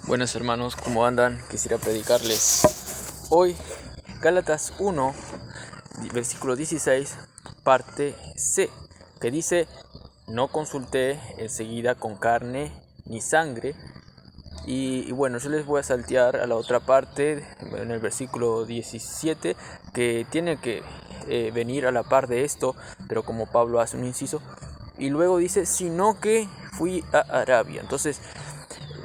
Buenos hermanos, ¿cómo andan? Quisiera predicarles hoy Gálatas 1, versículo 16, parte C, que dice: no consulté enseguida con carne ni sangre. Y bueno, yo les voy a saltear a la otra parte, en el versículo 17, que tiene que venir a la par de esto, pero como Pablo hace un inciso, y luego dice, sino que fui a Arabia. Entonces,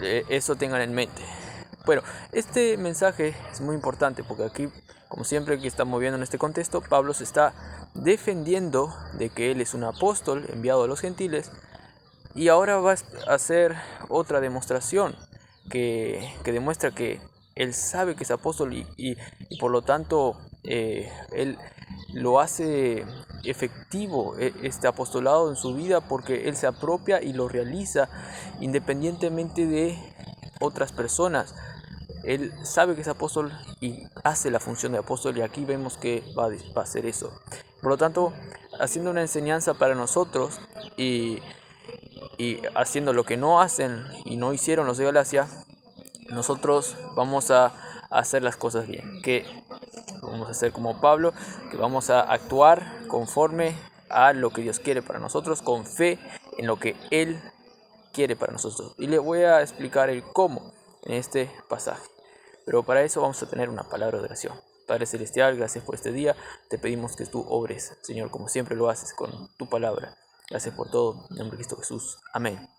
eso tengan en mente. Bueno, este mensaje es muy importante porque aquí, como siempre que estamos viendo en este contexto, Pablo se está defendiendo de que él es un apóstol enviado a los gentiles, y ahora va a hacer otra demostración que demuestra que él sabe que es apóstol y por lo tanto él lo hace efectivo este apostolado en su vida, porque él se apropia y lo realiza independientemente de otras personas. Él sabe que es apóstol y hace la función de apóstol, y aquí vemos que va a hacer eso. Por lo tanto, haciendo una enseñanza para nosotros y haciendo lo que no hacen y no hicieron los de Galacia, nosotros vamos a hacer las cosas bien. Que vamos a hacer como Pablo, que vamos a actuar conforme a lo que Dios quiere para nosotros, con fe en lo que Él quiere para nosotros. Y le voy a explicar el cómo en este pasaje. Pero para eso vamos a tener una palabra de oración. Padre Celestial, gracias por este día. Te pedimos que tú obres, Señor, como siempre lo haces con tu palabra. Gracias por todo. En nombre de Cristo Jesús. Amén.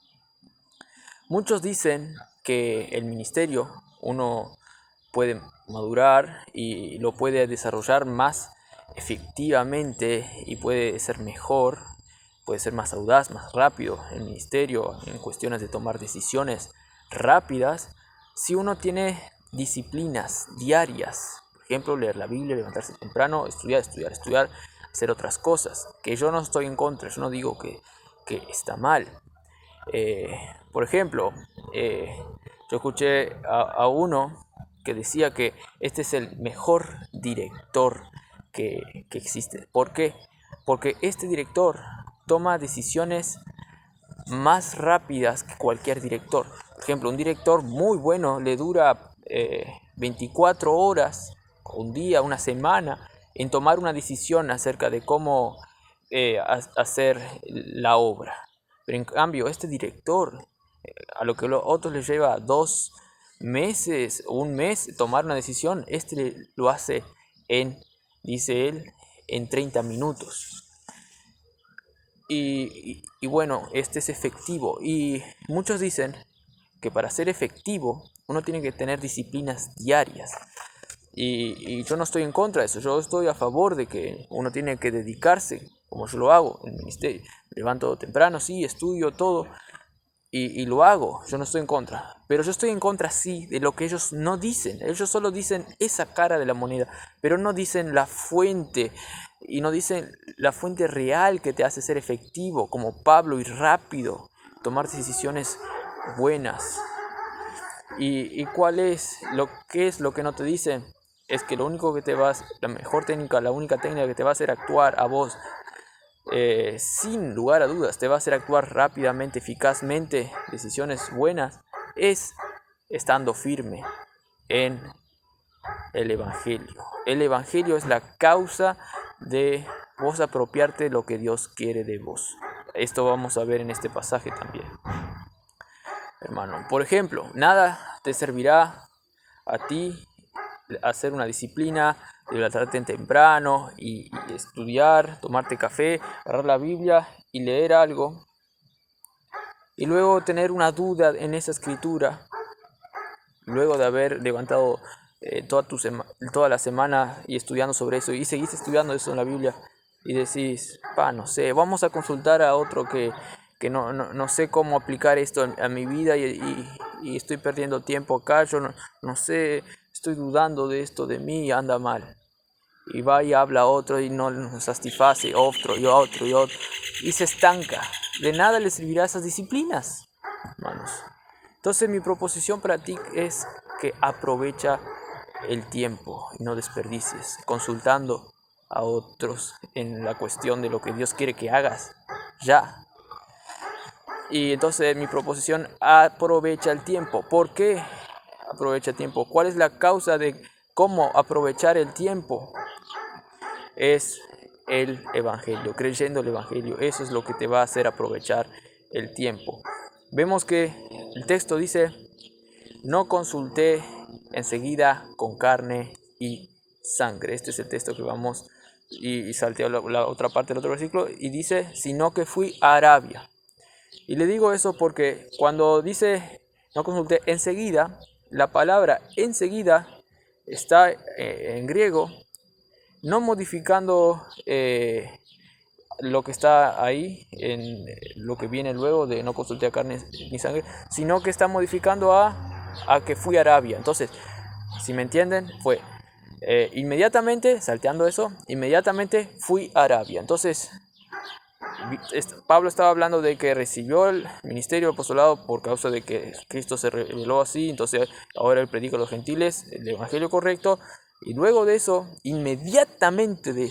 Muchos dicen que el ministerio uno puede madurar y lo puede desarrollar más efectivamente y puede ser mejor, puede ser más audaz, más rápido el ministerio en cuestiones de tomar decisiones rápidas si uno tiene disciplinas diarias. Por ejemplo, leer la Biblia, levantarse temprano, estudiar, hacer otras cosas. Que yo no estoy en contra, yo no digo que está mal. Por ejemplo, yo escuché a uno que decía que este es el mejor director que existe. ¿Por qué? Porque este director toma decisiones más rápidas que cualquier director. Por ejemplo, un director muy bueno le dura 24 horas, un día, una semana, en tomar una decisión acerca de cómo hacer la obra. Pero en cambio, este director, a lo que a otros les lleva 2 meses o un mes tomar una decisión, este lo hace dice él, en 30 minutos. Y bueno, este es efectivo. Y muchos dicen que para ser efectivo uno tiene que tener disciplinas diarias. Y yo no estoy en contra de eso. Yo estoy a favor de que uno tiene que dedicarse, como yo lo hago en el ministerio. Me levanto temprano, sí, estudio todo y lo hago. Yo no estoy en contra. Pero yo estoy en contra, sí, de lo que ellos no dicen. Ellos solo dicen esa cara de la moneda, pero no dicen la fuente. Y no dicen la fuente real que te hace ser efectivo, como Pablo, y rápido, tomar decisiones buenas. ¿Y cuál es lo que no te dicen? Es que lo único que la mejor técnica, la única técnica que te va a hacer actuar a vos, sin lugar a dudas, te va a hacer actuar rápidamente, eficazmente, decisiones buenas, es estando firme en el Evangelio. El Evangelio es la causa de vos apropiarte de lo que Dios quiere de vos. Esto vamos a ver en este pasaje también, hermano. Por ejemplo, nada te servirá a ti hacer una disciplina, levantarte temprano y estudiar, tomarte café, agarrar la Biblia y leer algo, y luego tener una duda en esa escritura, luego de haber levantado toda la semana y estudiando sobre eso, y seguís estudiando eso en la Biblia, y decís, no sé, vamos a consultar a otro que no sé cómo aplicar esto a mi vida, y estoy perdiendo tiempo acá, yo no sé, estoy dudando de esto de mí, anda mal. Y va y habla a otro y no nos satisface, otro y otro y otro, y se estanca. De nada le servirá esas disciplinas, hermanos. Entonces mi proposición para ti es que aprovecha el tiempo y no desperdicies consultando a otros en la cuestión de lo que Dios quiere que hagas ya. Y entonces mi proposición: aprovecha el tiempo. ¿Por qué aprovecha el tiempo? ¿Cuál es la causa de cómo aprovechar el tiempo? Es el Evangelio, creyendo el Evangelio. Eso es lo que te va a hacer aprovechar el tiempo. Vemos que el texto dice: no consulté enseguida con carne y sangre. Este es el texto que vamos, y salteo la otra parte del otro versículo, y dice: sino que fui a Arabia. Y le digo eso porque cuando dice no consulté enseguida, la palabra enseguida está en griego, no modificando lo que está ahí, en lo que viene luego de no consulté a carne ni sangre, sino que está modificando a que fui a Arabia. Entonces, si me entienden, fue inmediatamente, salteando eso, inmediatamente fui a Arabia. Entonces, Pablo estaba hablando de que recibió el ministerio del apostolado por causa de que Cristo se reveló así. Entonces ahora él predica a los gentiles el evangelio correcto, y luego de eso, inmediatamente de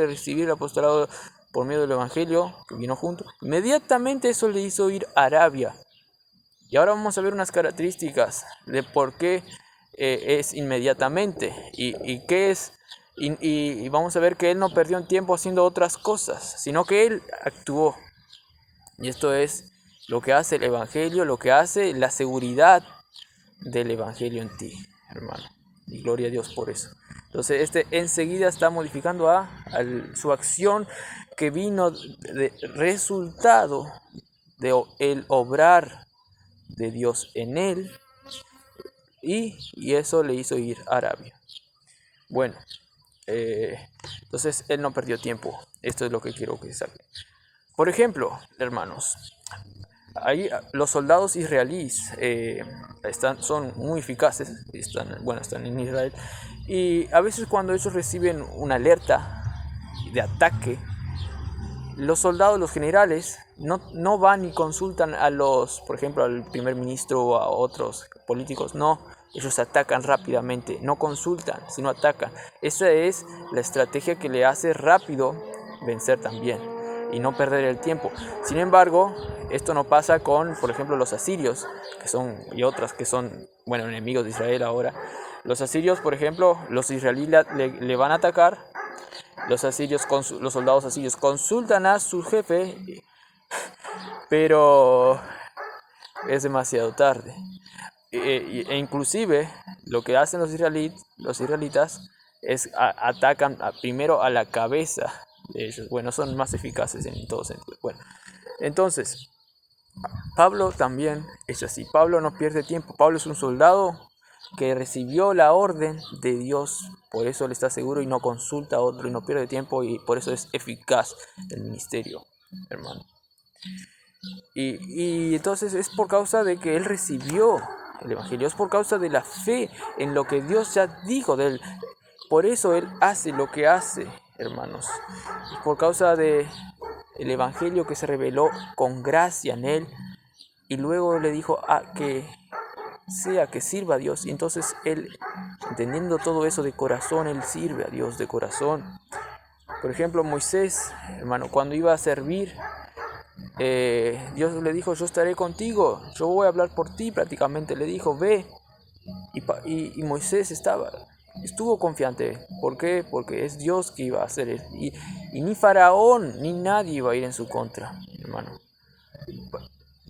recibir el apostolado por medio del evangelio que vino junto, inmediatamente eso le hizo ir a Arabia. Y ahora vamos a ver unas características de por qué es inmediatamente y qué es. Y vamos a ver que él no perdió un tiempo haciendo otras cosas, sino que él actuó. Y esto es lo que hace el Evangelio, lo que hace la seguridad del Evangelio en ti, hermano. Y gloria a Dios por eso. Entonces enseguida está modificando su acción, que vino de resultado de el obrar de Dios en él, y eso le hizo ir a Arabia. Bueno, entonces él no perdió tiempo. Esto es lo que quiero que saquen. Por ejemplo, hermanos, ahí los soldados israelíes son muy eficaces, están en Israel, y a veces cuando ellos reciben una alerta de ataque, los soldados, los generales, no van y consultan por ejemplo, al primer ministro o a otros políticos. No, ellos atacan rápidamente, no consultan, sino atacan. Esa es la estrategia que le hace rápido vencer también y no perder el tiempo. Sin embargo, esto no pasa con, por ejemplo, los asirios, y otras que son, enemigos de Israel ahora. Los asirios, por ejemplo, los israelíes le van a atacar. Los soldados asirios consultan a su jefe, pero es demasiado tarde. E inclusive lo que hacen los israelitas es atacan primero a la cabeza de ellos. Son más eficaces en todo sentido. Entonces, Pablo también es así. Pablo no pierde tiempo. Pablo es un soldado que recibió la orden de Dios, por eso él está seguro y no consulta a otro y no pierde tiempo, y por eso es eficaz el ministerio, hermano. Y entonces es por causa de que él recibió el evangelio, es por causa de la fe en lo que Dios ya dijo de él. Por eso él hace lo que hace, hermanos. Es por causa de el evangelio que se reveló con gracia en él, y luego le dijo que sirva a Dios. Y entonces él, entendiendo todo eso de corazón, él sirve a Dios de corazón. Por ejemplo, Moisés, hermano, cuando iba a servir, Dios le dijo: yo estaré contigo, yo voy a hablar por ti. Prácticamente le dijo: ve. Y Moisés estuvo confiante. ¿Por qué? Porque es Dios que iba a hacer eso. Y ni Faraón ni nadie iba a ir en su contra, hermano.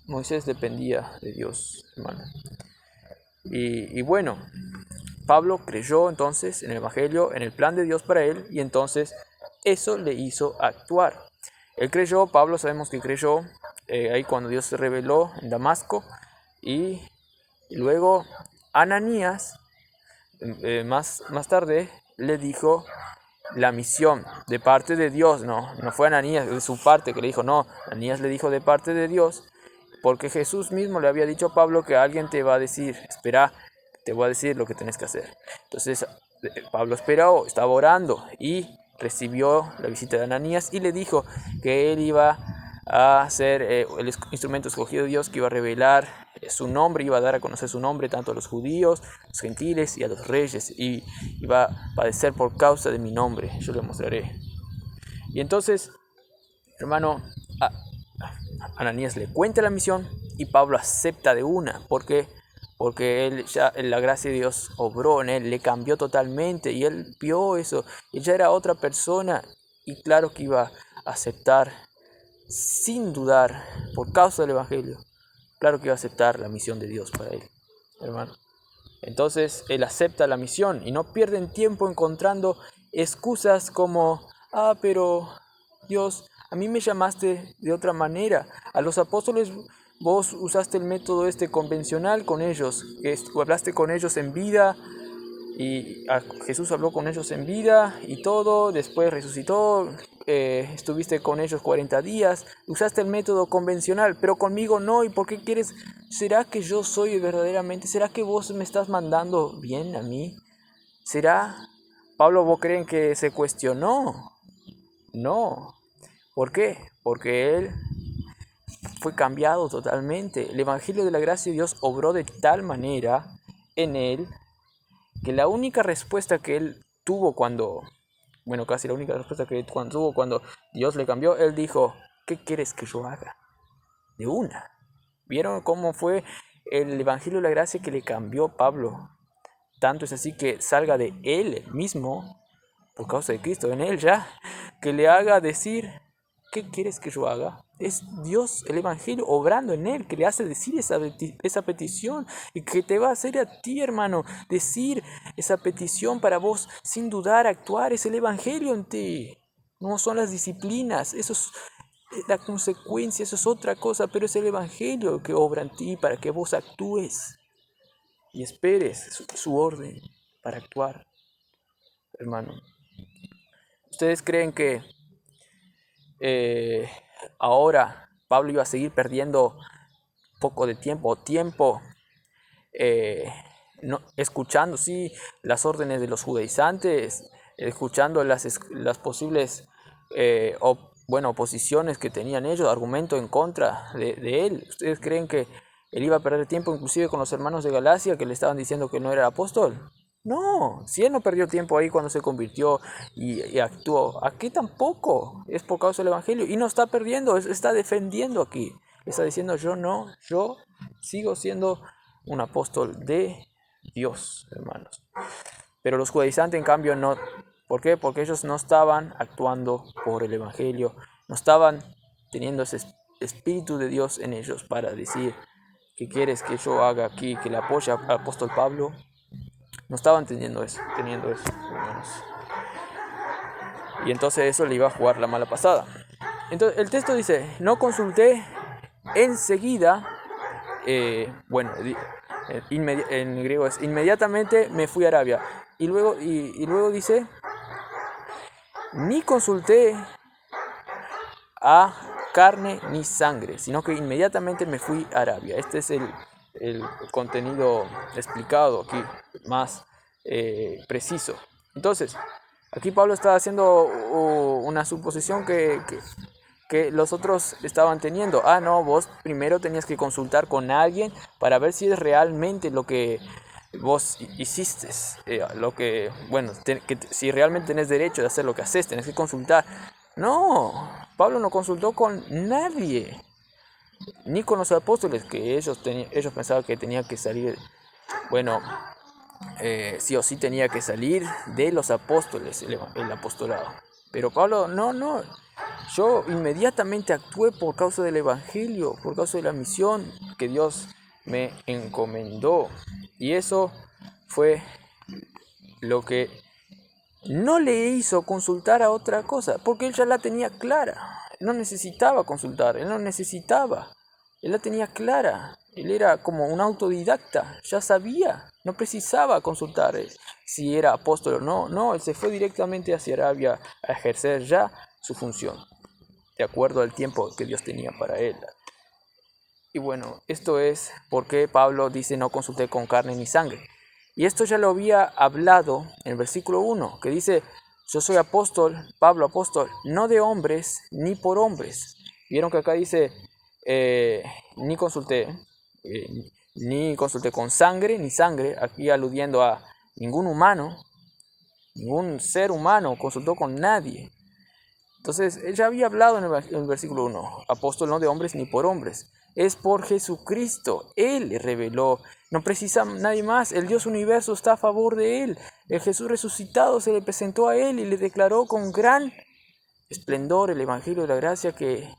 Moisés dependía de Dios, hermano. Y Pablo creyó entonces en el evangelio, en el plan de Dios para él, y entonces eso le hizo actuar. Él creyó, Pablo sabemos que creyó ahí cuando Dios se reveló en Damasco, y luego Ananías más tarde le dijo la misión de parte de Dios. No fue Ananías de su parte que le dijo, no, Ananías le dijo de parte de Dios, porque Jesús mismo le había dicho a Pablo que alguien te va a decir: espera, te voy a decir lo que tienes que hacer. Entonces Pablo esperó, estaba orando, y recibió la visita de Ananías, y le dijo que él iba a ser el instrumento escogido de Dios, que iba a revelar su nombre, iba a dar a conocer su nombre tanto a los judíos, a los gentiles y a los reyes, y iba a padecer por causa de mi nombre, yo le mostraré. Y entonces, hermano, Ananías le cuenta la misión y Pablo acepta de una. ¿Por qué? Porque él ya, la gracia de Dios obró en él, le cambió totalmente y él vio eso. Él ya era otra persona y claro que iba a aceptar sin dudar por causa del Evangelio. Claro que iba a aceptar la misión de Dios para él, hermano. Entonces él acepta la misión y no pierden tiempo encontrando excusas como, pero Dios, a mí me llamaste de otra manera. A los apóstoles vos usaste el método convencional con ellos, que hablaste con ellos en vida y Jesús habló con ellos en vida y todo, después resucitó, estuviste con ellos 40 días, usaste el método convencional, pero conmigo no. ¿Y por qué quieres? ¿Será que yo soy verdaderamente? ¿Será que vos me estás mandando bien a mí? ¿Será? Pablo, ¿vos creen que se cuestionó? No. ¿Por qué? Porque él fue cambiado totalmente. El Evangelio de la gracia de Dios obró de tal manera en él que la única respuesta que él tuvo casi la única respuesta que tuvo cuando Dios le cambió, él dijo, ¿qué quieres que yo haga? De una. ¿Vieron cómo fue el Evangelio de la gracia que le cambió Pablo? Tanto es así que salga de él mismo, por causa de Cristo, en él ya, que le haga decir, ¿qué quieres que yo haga? Es Dios, el Evangelio, obrando en él, que le hace decir esa petición y que te va a hacer a ti, hermano, decir esa petición para vos, sin dudar, actuar. Es el Evangelio en ti, no son las disciplinas, eso es la consecuencia, eso es otra cosa, pero es el Evangelio que obra en ti para que vos actúes y esperes su orden para actuar, hermano. ¿Ustedes creen que ahora Pablo iba a seguir perdiendo poco de tiempo escuchando las órdenes de los judaizantes, escuchando las posibles oposiciones que tenían ellos, argumento en contra de él? ¿Ustedes creen que él iba a perder tiempo inclusive con los hermanos de Galacia que le estaban diciendo que no era apóstol? No, si él no perdió tiempo ahí cuando se convirtió y actuó, aquí tampoco, es por causa del Evangelio, y no está perdiendo, está defendiendo aquí, está diciendo yo sigo siendo un apóstol de Dios, hermanos. Pero los judaizantes en cambio no. ¿Por qué? Porque ellos no estaban actuando por el Evangelio, no estaban teniendo ese espíritu de Dios en ellos para decir, ¿qué quieres que yo haga aquí? Que le apoye al apóstol Pablo. No estaban teniendo eso, hermanos. Y entonces eso le iba a jugar la mala pasada. Entonces el texto dice, no consulté enseguida, en griego es inmediatamente me fui a Arabia. Y luego dice, ni consulté a carne ni sangre, sino que inmediatamente me fui a Arabia. Este es el contenido explicado aquí, más preciso. Entonces, aquí Pablo está haciendo una suposición que los otros estaban teniendo. No, vos primero tenías que consultar con alguien para ver si es realmente lo que vos hiciste, si realmente tenés derecho de hacer lo que haces, tenés que consultar. No, Pablo no consultó con nadie, ni con los apóstoles, que ellos pensaban que tenía que salir, sí o sí tenía que salir de los apóstoles el apostolado. Pero Pablo, no, yo inmediatamente actué por causa del Evangelio, por causa de la misión que Dios me encomendó. Y eso fue lo que no le hizo consultar a otra cosa, porque él ya la tenía clara. No necesitaba consultar, él la tenía clara. Él era como un autodidacta, ya sabía, no precisaba consultar si era apóstol o no, él se fue directamente hacia Arabia a ejercer ya su función, de acuerdo al tiempo que Dios tenía para él. Y bueno, esto es porque Pablo dice no consulté con carne ni sangre. Y esto ya lo había hablado en el versículo 1, que dice, yo soy apóstol, Pablo apóstol, no de hombres ni por hombres. Vieron que acá dice, ni consulté con sangre ni sangre, aquí aludiendo a ningún humano, ningún ser humano consultó con nadie. Entonces, él ya había hablado en el versículo 1, apóstol no de hombres ni por hombres, es por Jesucristo. Él le reveló, no precisa nadie más, el Dios universo está a favor de él. El Jesús resucitado se le presentó a él y le declaró con gran esplendor el evangelio de la gracia que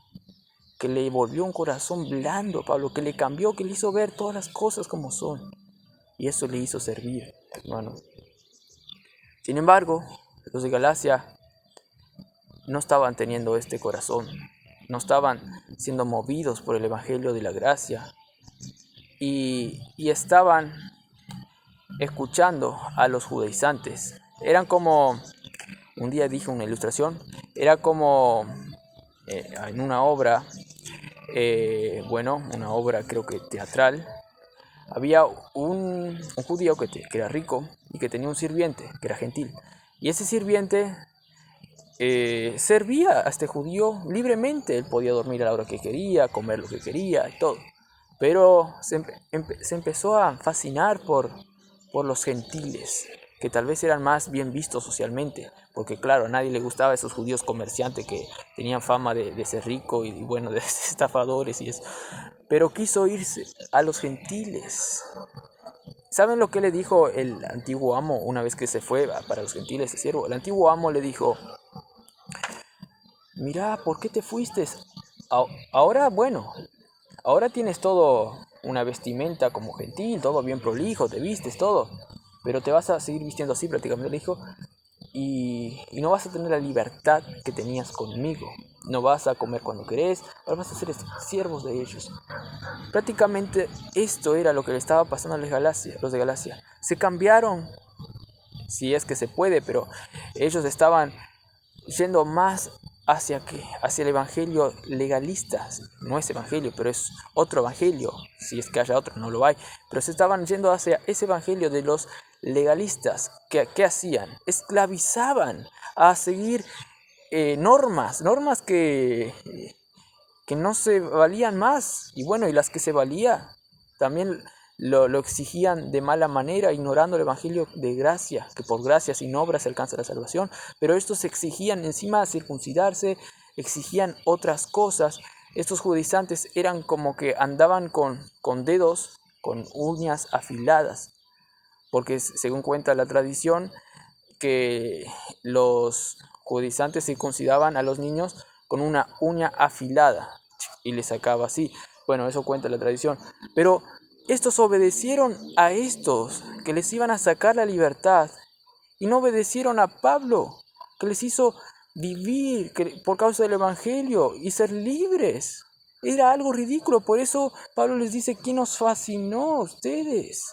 le volvió un corazón blando a Pablo, que le cambió, que le hizo ver todas las cosas como son. Y eso le hizo servir, hermanos. Sin embargo, los de Galacia no estaban teniendo este corazón, no estaban siendo movidos por el evangelio de la gracia y estaban escuchando a los judaizantes. Eran como, un día dije una ilustración, era como en una obra, una obra creo que teatral, había un judío que era rico y que tenía un sirviente que era gentil. Y ese sirviente servía a este judío libremente. Él podía dormir a la hora que quería, comer lo que quería y todo. Pero se empezó a fascinar por los gentiles, que tal vez eran más bien vistos socialmente. Porque claro, a nadie le gustaba a esos judíos comerciantes que tenían fama de ser ricos y bueno, de estafadores y eso. Pero quiso irse a los gentiles. ¿Saben lo que le dijo el antiguo amo una vez que se fue para los gentiles, ese siervo? El antiguo amo le dijo: mira, ¿por qué te fuiste? Ahora, bueno, ahora tienes todo una vestimenta como gentil, todo bien prolijo, te vistes, todo. Pero te vas a seguir vistiendo así, prácticamente le dijo, y no vas a tener la libertad que tenías conmigo. No vas a comer cuando querés, ahora vas a ser siervos de ellos. Prácticamente esto era lo que le estaba pasando a los de Galacia. Se cambiaron, si es que se puede, pero ellos estaban yendo más hacia el evangelio legalista. No es evangelio, pero es otro evangelio. Si es que haya otro, no lo hay. Pero se estaban yendo hacia ese evangelio de los legalistas. ¿Qué hacían? Esclavizaban a seguir normas que no se valían más. Y bueno, y las que se valía también lo exigían de mala manera, ignorando el evangelio de gracia, que por gracia sin obras se alcanza la salvación. Pero estos exigían encima circuncidarse, exigían otras cosas. Estos judaizantes eran como que andaban con dedos, con uñas afiladas, porque según cuenta la tradición, que los judaizantes circuncidaban a los niños con una uña afilada y les sacaba así. Bueno, eso cuenta la tradición. Pero estos obedecieron a estos que les iban a sacar la libertad y no obedecieron a Pablo, que les hizo vivir por causa del evangelio y ser libres. Era algo ridículo. Por eso Pablo les dice: ¿quién os fascinó a ustedes?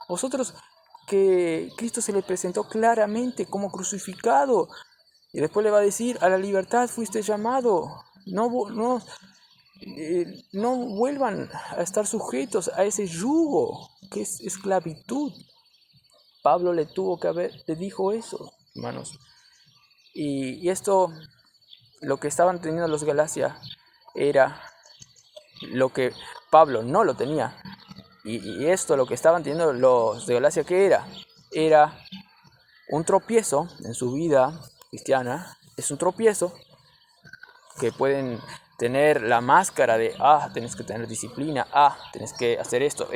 Vosotros, que Cristo se le presentó claramente como crucificado. Y después le va a decir: a la libertad fuiste llamado. No vuelvan a estar sujetos a ese yugo que es esclavitud. Pablo le dijo eso, hermanos. Y esto, lo que estaban teniendo los Galacia, era lo que Pablo no lo tenía. Y esto, lo que estaban teniendo los de Galacia, ¿qué era? Era un tropiezo en su vida cristiana. Es un tropiezo que pueden tener la máscara de: tenés que tener disciplina, tenés que hacer esto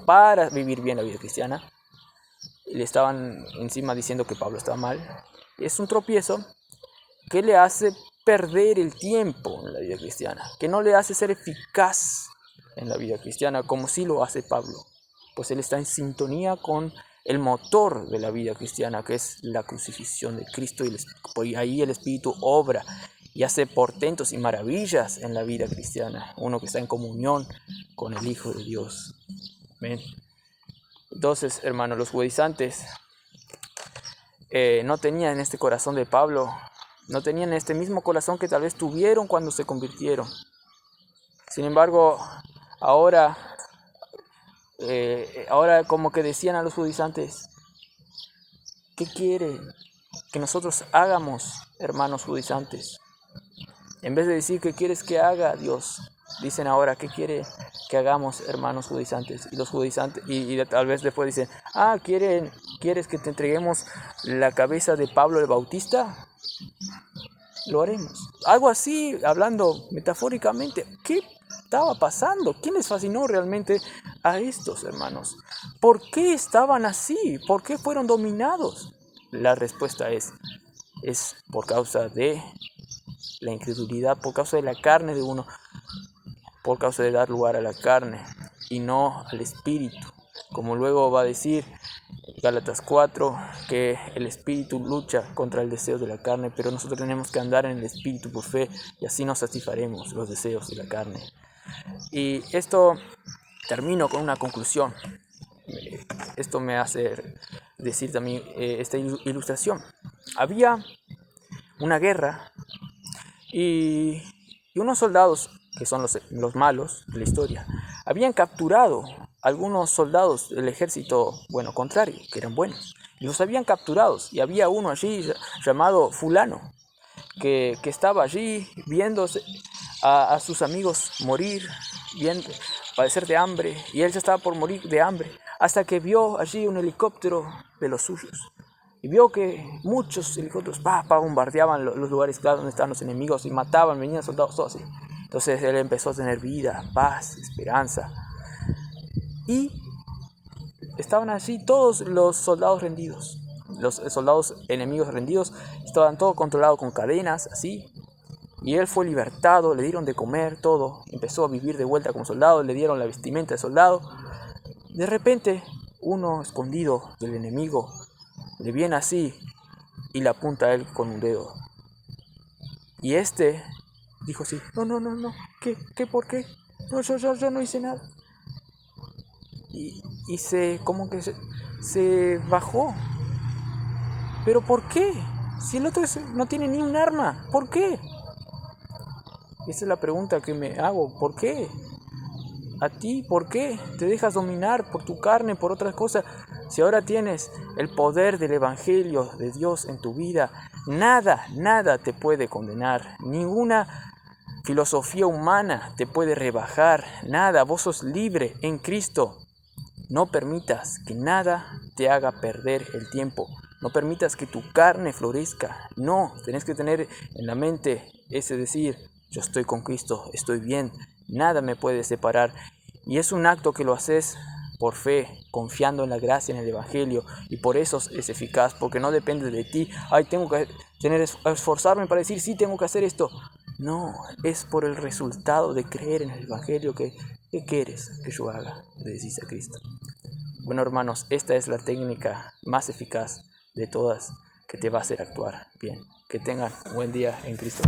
para vivir bien la vida cristiana. Y le estaban encima diciendo que Pablo estaba mal. Es un tropiezo que le hace perder el tiempo en la vida cristiana, que no le hace ser eficaz en la vida cristiana como sí lo hace Pablo, pues él está en sintonía con el motor de la vida cristiana, que es la crucifixión de Cristo, y ahí el Espíritu obra y hace portentos y maravillas en la vida cristiana, uno que está en comunión con el Hijo de Dios. ¿Ven? Entonces, hermanos, los judaizantes no tenían este corazón de Pablo, no tenían este mismo corazón que tal vez tuvieron cuando se convirtieron. Sin embargo, ahora como que decían a los judaizantes: ¿qué quieren que nosotros hagamos, hermanos judaizantes? En vez de decir: ¿qué quieres que haga, Dios?, dicen ahora: ¿qué quiere que hagamos, hermanos judaizantes? Y los judaizantes, y tal vez después dicen: ¿quieres que te entreguemos la cabeza de Pablo el Bautista? lo haremos. Algo así, hablando metafóricamente, ¿qué estaba pasando? ¿Quién les fascinó realmente a estos hermanos? ¿Por qué estaban así? ¿Por qué fueron dominados? La respuesta es por causa de la incredulidad, por causa de la carne de uno, por causa de dar lugar a la carne y no al espíritu. Como luego va a decir Gálatas 4, que el espíritu lucha contra el deseo de la carne, pero nosotros tenemos que andar en el espíritu por fe y así nos satisfaremos los deseos de la carne. Y esto termino con una conclusión. Esto me hace decir también esta ilustración. Había una guerra y unos soldados, que son los malos de la historia, habían capturado algunos soldados del ejército, contrario, que eran buenos, y los habían capturados, y había uno allí llamado fulano, que estaba allí viendo a sus amigos morir, padecer de hambre, y él ya estaba por morir de hambre, hasta que vio allí un helicóptero de los suyos, y vio que muchos helicópteros bombardeaban los lugares claros donde estaban los enemigos, y mataban, venían soldados, todo así. Entonces él empezó a tener vida, paz, esperanza, y estaban allí todos los soldados rendidos. Los soldados enemigos rendidos estaban todo controlado con cadenas, así. Y él fue libertado, le dieron de comer, todo. Empezó a vivir de vuelta como soldado, le dieron la vestimenta de soldado. De repente, uno escondido del enemigo le viene así y le apunta a él con un dedo. Y este dijo así, no, ¿qué, por qué? No, yo no hice nada. Y se bajó. ¿Pero por qué? Si el otro no tiene ni un arma, ¿por qué? Esa es la pregunta que me hago, ¿por qué? ¿A ti por qué te dejas dominar por tu carne, por otras cosas? Si ahora tienes el poder del Evangelio de Dios en tu vida, nada te puede condenar, ninguna filosofía humana te puede rebajar, nada, vos sos libre en Cristo. No permitas que nada te haga perder el tiempo. No permitas que tu carne florezca. No, tenés que tener en la mente ese decir, yo estoy con Cristo, estoy bien, nada me puede separar. Y es un acto que lo haces por fe, confiando en la gracia, en el Evangelio. Y por eso es eficaz, porque no depende de ti. Tengo que esforzarme para decir, sí, tengo que hacer esto. No, es por el resultado de creer en el Evangelio que ¿qué quieres que yo haga? Le decís a Cristo. Bueno, hermanos, esta es la técnica más eficaz de todas que te va a hacer actuar bien. Que tengan un buen día en Cristo.